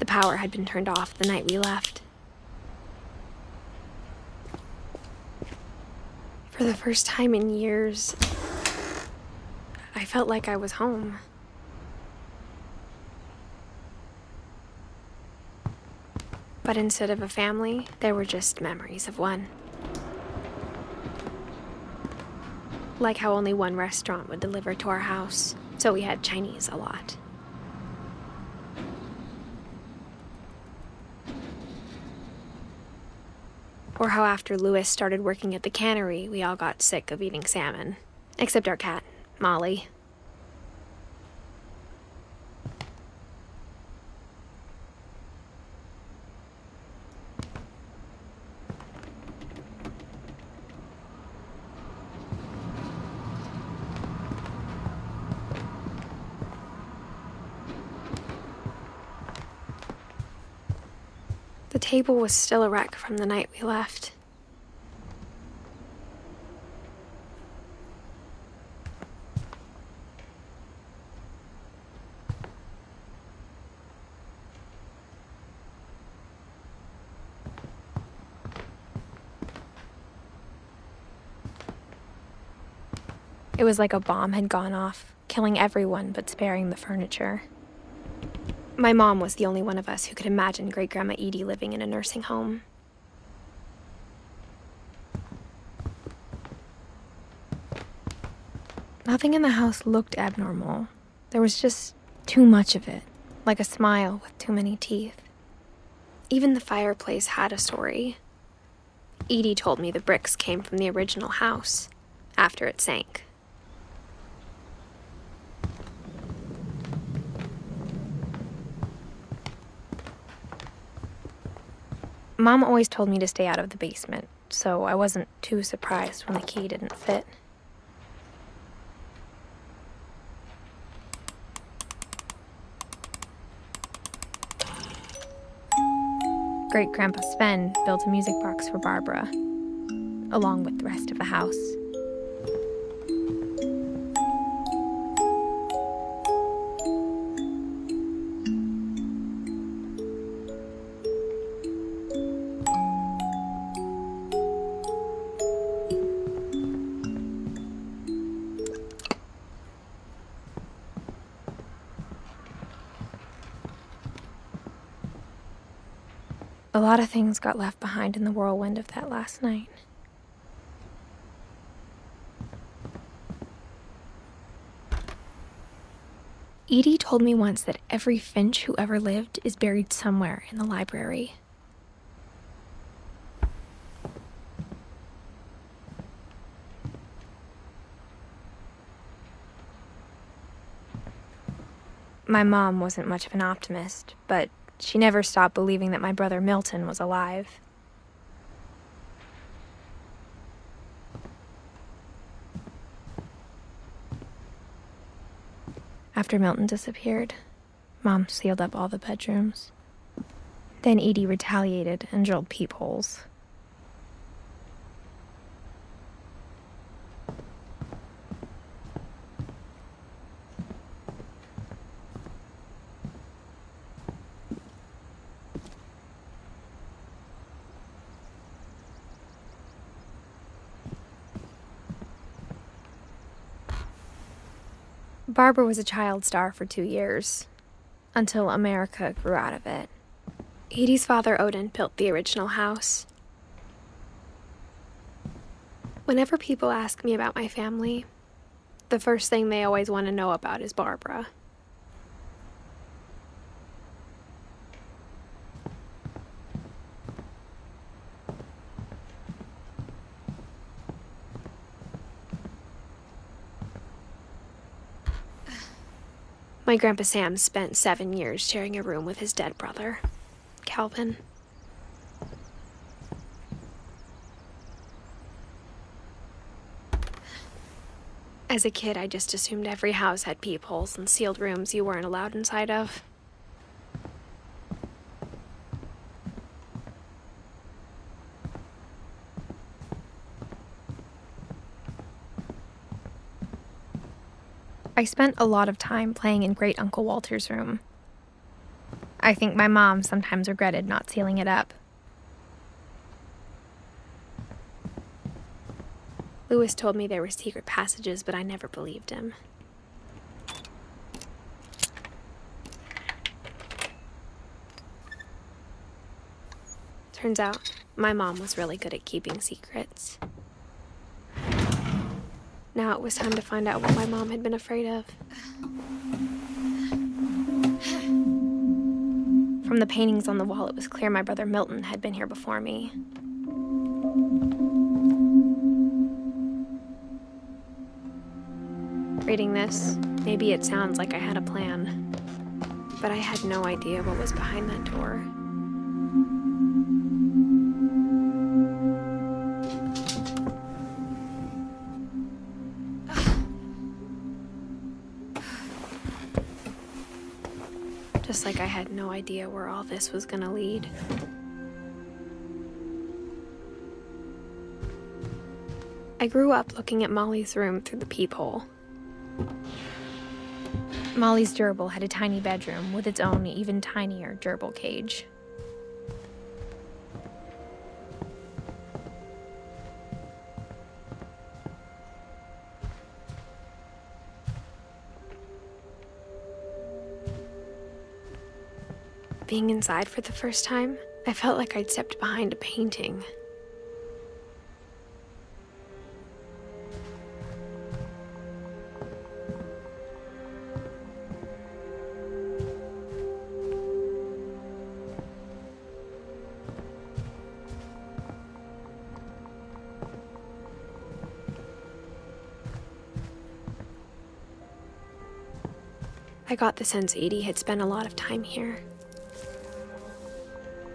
The power had been turned off the night we left. For the first time in years, I felt like I was home. But instead of a family, there were just memories of one. Like how only one restaurant would deliver to our house, so we had Chinese a lot. Or how after Louis started working at the cannery, we all got sick of eating salmon. Except our cat, Molly. The table was still a wreck from the night we left. It was like a bomb had gone off, killing everyone but sparing the furniture. My mom was the only one of us who could imagine Great-Grandma Edie living in a nursing home. Nothing in the house looked abnormal. There was just too much of it, like a smile with too many teeth. Even the fireplace had a story. Edie told me the bricks came from the original house, after it sank. Mom always told me to stay out of the basement, so I wasn't too surprised when the key didn't fit. Great-Grandpa Sven built a music box for Barbara, along with the rest of the house. A lot of things got left behind in the whirlwind of that last night. Edie told me once that every Finch who ever lived is buried somewhere in the library. My mom wasn't much of an optimist, but she never stopped believing that my brother Milton was alive. After Milton disappeared, Mom sealed up all the bedrooms. Then Edie retaliated and drilled peepholes. Barbara was a child star for 2 years, until America grew out of it. Edie's father, Odin, built the original house. Whenever people ask me about my family, the first thing they always want to know about is Barbara. My Grandpa Sam spent 7 years sharing a room with his dead brother, Calvin. As a kid, I just assumed every house had peepholes and sealed rooms you weren't allowed inside of. I spent a lot of time playing in Great Uncle Walter's room. I think my mom sometimes regretted not sealing it up. Lewis told me there were secret passages, but I never believed him. Turns out, my mom was really good at keeping secrets. Now it was time to find out what my mom had been afraid of. From the paintings on the wall, it was clear my brother Milton had been here before me. Reading this, maybe it sounds like I had a plan, but I had no idea what was behind that door. Just like I had no idea where all this was gonna lead. I grew up looking at Molly's room through the peephole. Molly's gerbil had a tiny bedroom with its own even tinier gerbil cage. Being inside for the first time, I felt like I'd stepped behind a painting. I got the sense Edie had spent a lot of time here.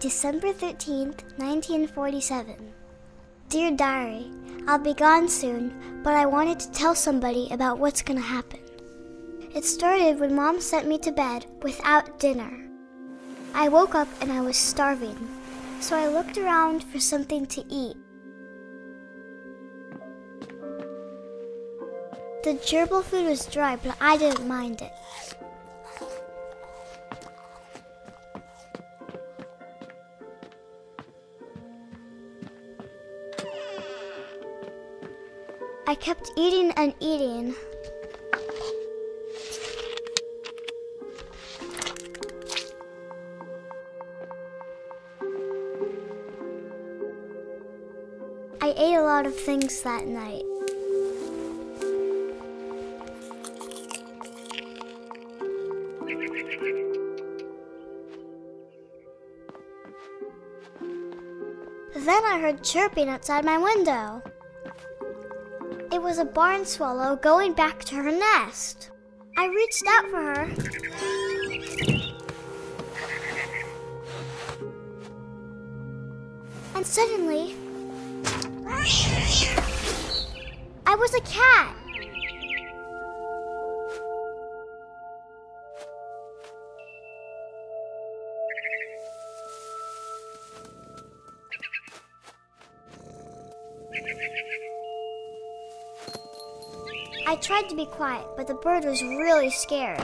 December 13th, 1947. Dear Diary, I'll be gone soon, but I wanted to tell somebody about what's gonna happen. It started when Mom sent me to bed without dinner. I woke up and I was starving, so I looked around for something to eat. The gerbil food was dry, but I didn't mind it. I kept eating and eating. I ate a lot of things that night. Then I heard chirping outside my window. It was a barn swallow going back to her nest. I reached out for her. And suddenly, I was a cat. I tried to be quiet, but the bird was really scared.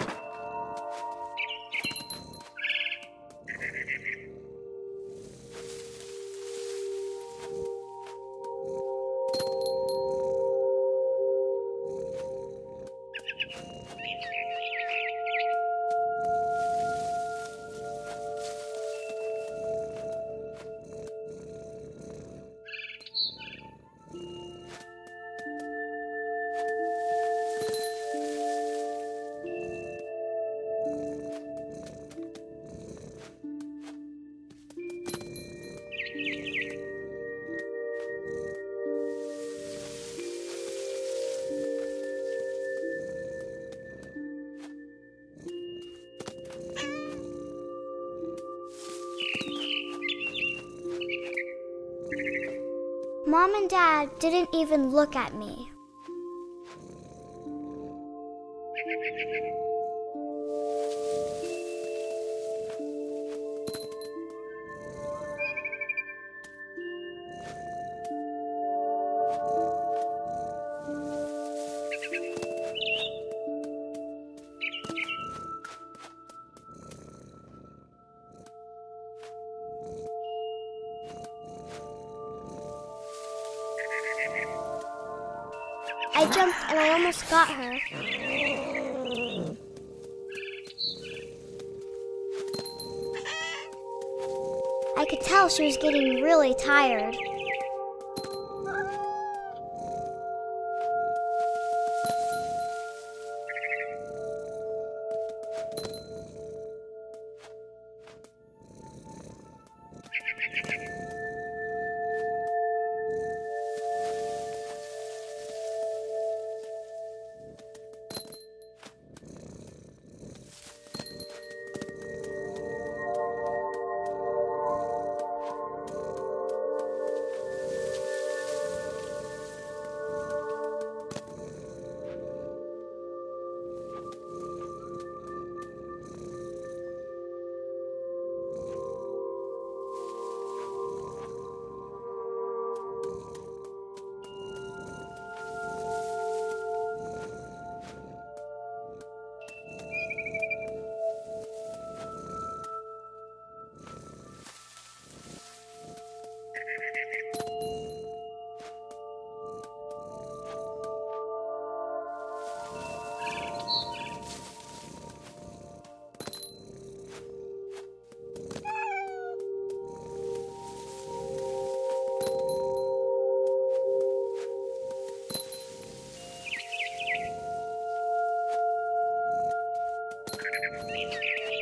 Mom and Dad didn't even look at me. I jumped and I almost got her. I could tell she was getting really tired.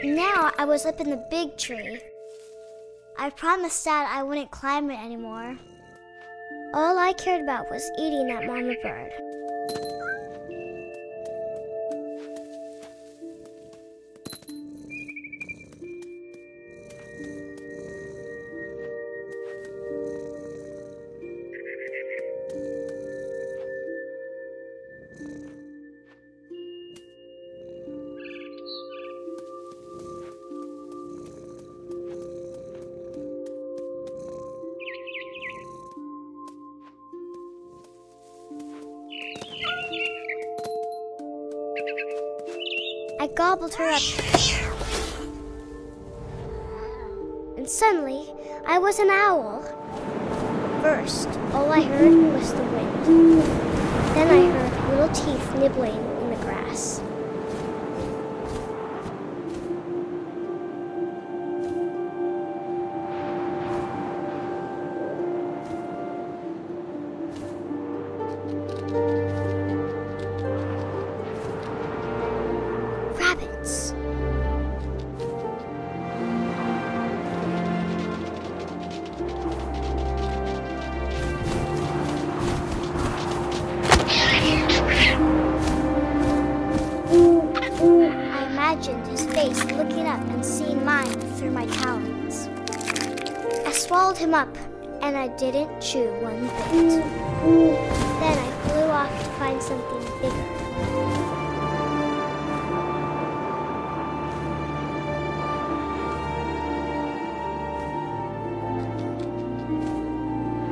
Now I was up in the big tree. I promised Dad I wouldn't climb it anymore. All I cared about was eating that mama bird. I gobbled her up. And suddenly, I was an owl. First, all I heard was the wind. Then I heard little teeth nibbling in the grass. Rabbits. I imagined his face looking up and seeing mine through my talons. I swallowed him up, and I didn't chew one bit. Then I flew off to find something bigger.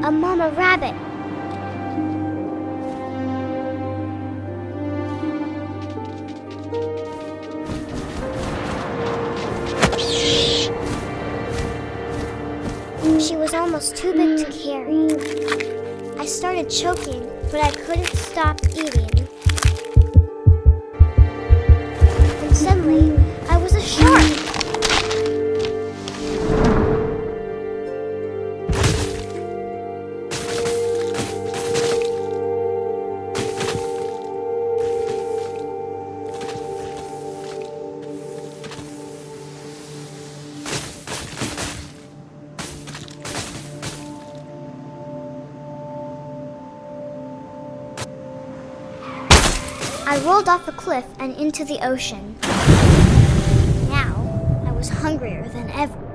A mama rabbit. She was almost too big to carry. I started choking, but I couldn't stop eating. And suddenly, I was a shark. I rolled off a cliff and into the ocean. Now, I was hungrier than ever.